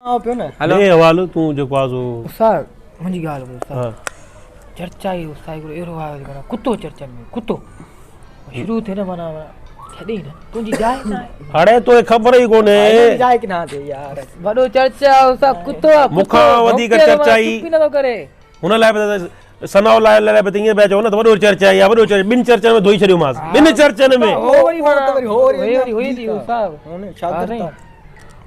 आओ पियो न हेलो ए हवालो तू जो पासो उस्ताद मुंजी गाल उस्ताद हां चर्चा ही उस्ताद को एरो आयो माना कुत्तो चर्चा में कुत्तो शुरू थे न माना छड़ी न तुंजी जाए ना अरे तो खबर ही कोने जाए कि ना थे यार बड़ो चर्चा उस्ताद कुत्तो मुखा वधी का चर्चा ही न तो करे हुन लाए सनाव लाए बतिंगे बैचो न तो वडो चर्चा या वडो चर्चा बिन चर्चा में दोई छरियो मास बिन चर्चा में होरी होरी दी उस्ताद होने शागिर्द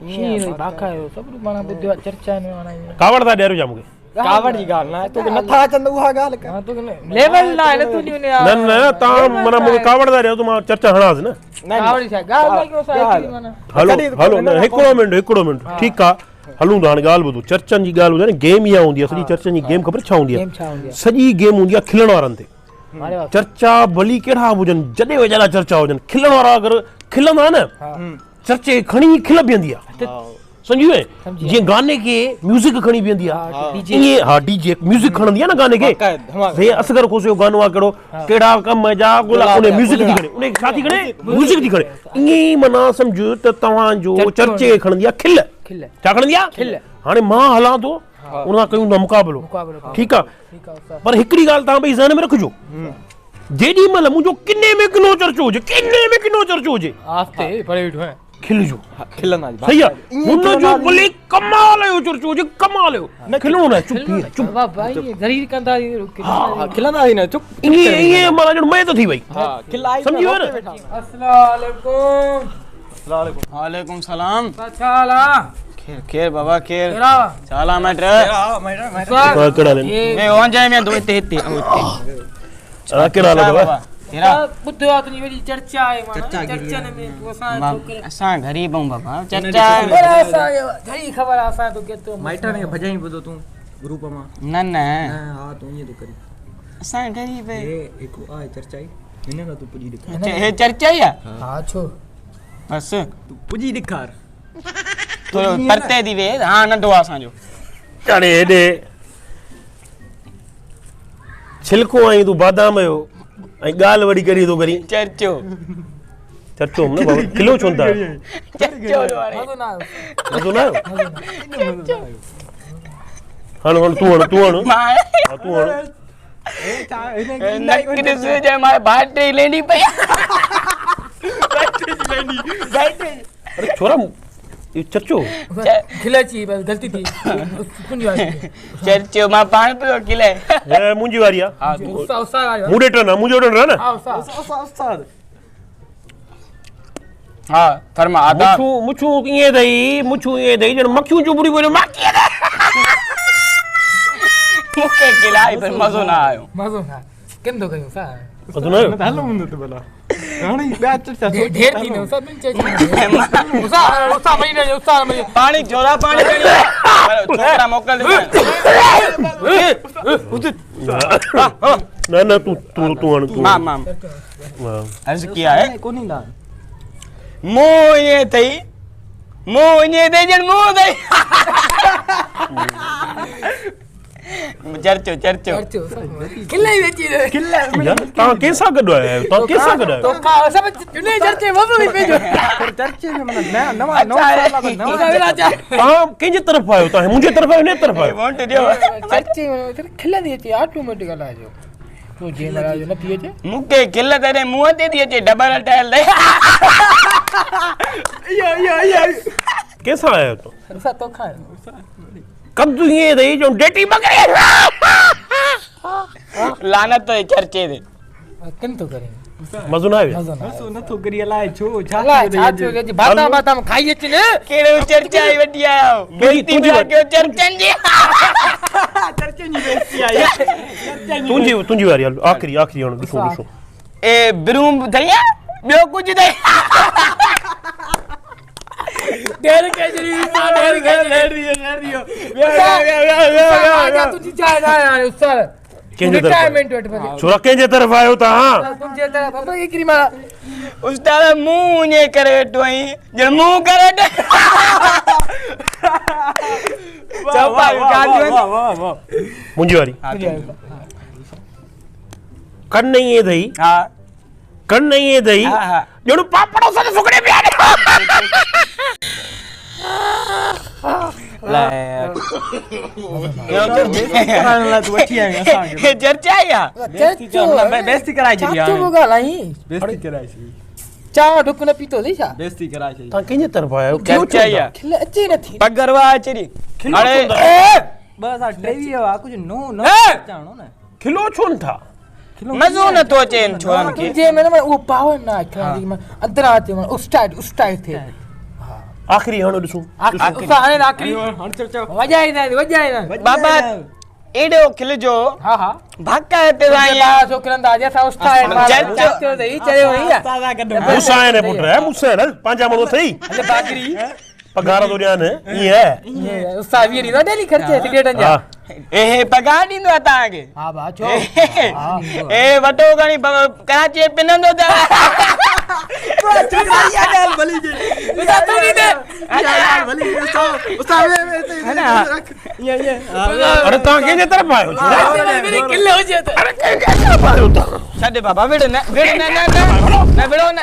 शी बाका है सब माना बुद्धिवा चर्चा में माना कावड़ दा डेरो जामुगे कावड़ जी गाल ना तो नथा चंद उहा गाल का हां तो लेवल ना है तू ने न ता मना मुगे कावड़ दा डेरो तुम चर्चा हणास न कावड़ जी गाल ना क्यों सा माना हेलो हेलो हिकड़ो मिनट ठीक आ हलूं दा गाल बुधो चर्चन जी गाल बुधो ने गेम या हुंदी असली चर्चन जी गेम खबर छा हुंदी सजी गेम हुंदी खिलण वारन ते चर्चा भली केड़ा हुजन जडे वजला चर्चा हुजन खिलण वारा अगर खिलंदा न चर्चे खणी खिल बिंदी आ समझियो जे गाने के म्यूजिक खणी बिंदी आ ये हां डीजे म्यूजिक खणंदी आ ना गाने के रे असगर कोसो गानो आ केड़ा कम जा गोला उने म्यूजिक दी खणे उने साथी खणे म्यूजिक दी खणे इंगी मना समझ त तवा जो चर्चे खणंदी आ खिल छा खणंदी आ खिल हाने मां हला तो उना कयूं ना मुकाबलो ठीक आ पर हिकड़ी गाल ता भई ज़हन में रखजो जेडी मल मुजो किन्ने में किनो चर्चो जे आस्ते पड़े बैठो है खिलजो खिलना सही है मुन जो बोले कमाल है चर्चो जे कमाल है खिलनो ना चुप वाह भाई ये जरीर कंदा खिलना ही ना चुप ये मारा जो मैं तो थी भाई हां खिलाई समझियो ना अस्सलाम वालेकुम सलाम चाला खेर बाबा खेर चाला मैटर केड़ा ले ए ओन जाए मैं दो ते केड़ा लगा तेरा बुद्धवा तुनी वेरी चर्चा है माना चर्चा में तू असा गरीब हूं बाबा चर्चा घरी खबर आसा तो के तो माइटा ने भजाई बदो तू ग्रुप में न न हां तू ये तो करी असा गरीब है ए एको आ चर्चा है इने ना तू पुजी दिखा हे चर्चा है हां छो बस तू पुजी दिखार तो परते दी वे हां नंढो आसा जो चढ़े दे छिलको आई तू बादाम आयो आई गाल वड़ी करी तो करी चर्चो न बाबा किलो चोंदा चर्चो मजो ना मजो ना हण तू हण तू हण नक्की से जे मारे बाटे लेनी पई बैटरी अरे छोरा ये चर्चो खिलाची बस गलती थी कुंजी वाली चर्चो मां पान पे किले ए मुंजी वारिया हां उस्ताद मुडे टन मुंजो टन ना हां उस्ताद हां फरमा आदा मुछु ये दई जन मक्खियों चुबड़ी बोले मक्खी दे मुके किलाई पर मजो ना आयो मजो ना केंदो कयो सा मजो ना हलो मुंदो तो भला हां ब्याह चर्चा ढेर थी ने सब मिल चाहिए उस्ताद मई पानी जोरा पानी करी छोकरा मोकल दे ना तू हण तू मां अर्ज किया है कोनी दा मो ये दे जन मो दे चर्चो खिलाई वेची खिला यार ता कैसा गडो है तो का सब चुने चर्चे मजो भी पेजो चर्चे में मतलब नवा ता केजे तरफ आयो ता मुझे तरफ आयो ने तरफ आयो वांट दियो चर्चे में खिला दी थी ऑटोमेटिक आ जो तू जे लगा जो न पिए जे मुके किल्ल तेरे मुंह ते दिए डबल टाइल दे यो कैसा आयो तो उसा तो खा कब तू ये दई जो डेटी बकरे लानत तो चर्चे दे किन तो करेंगे मजो ना आयो मजो न तो करी लाए छो छा जे बाता में खाई छ ने केड़े चर्चा आई वडी आयो बेइज्जती में के चर्चन जी चर्चे नी बेइज्जती आई तुंजी वारी आखिरी हण ॾिसो ए ब्रूम दया बियो कुछ दे डेर के जरी डेर के ले रियो तुझी चाय ना यार उस्ताद रिटायरमेंट वेट पर छोरा केजे तरफ आयो ता तुझे तरफ अब एक री मारा उस्ताद मुंह ने करे टोई जन मुंह करे चौपा वाह मुंजी वारी कन नहीं ये दई हां कन नहीं ये दई हां जणो पापड़ो सा सुकड़े पिया ले कराने तू वठी आया असांखे चर्चा या बेइज्जती कराई छॾी चाचू बुगा लाई बेइज्जती कराई छॾी चाह ढुक न पीतो थी छा बेइज्जती कराई छॾी तव्हां कंहिंजे तरफ़ आया आहियो चर्चा या खिल अचे नथी पगरवा अचरी अरे बस आ टेवी वा कुछ नो न चाणो न खिलो छो न था मज़ो न तो अचे इन छोरन खे जे मैंने वो पावर ना खंदी मैं अंदर आते मैं उस टाइट थे आखिरी हाणे ॾिसूं उस आने आखिरी हण चर्चा वजाई ना बाबा एडो खिल जो हां हां भाका ते या छोकरन दा जैसा उस टाइट चर्चो दई चयो भैया ताजा कढो मुसाए ने पुट है मुसाए न पंहिंजा माण्हू अथई अने बागरी पगार तो ॾियनि ईअं उस वीरी दा डेली खर्चे सिगरेटन जा ए पगार ॾींदो आहे तव्हांखे हां बा छो ए वटो घणी कराची पिनंदो त ॻाल्हि भली जे तू नी दे ॻाल्हि भली उस्ताद ये अरे तव्हां कंहिंजे तरफ़ आहियो मेरी किले हो जे अरे कंहिंजे तरफ़ आहियो तव्हां छॾ बाबा विड़ न विड़ न विड़ो न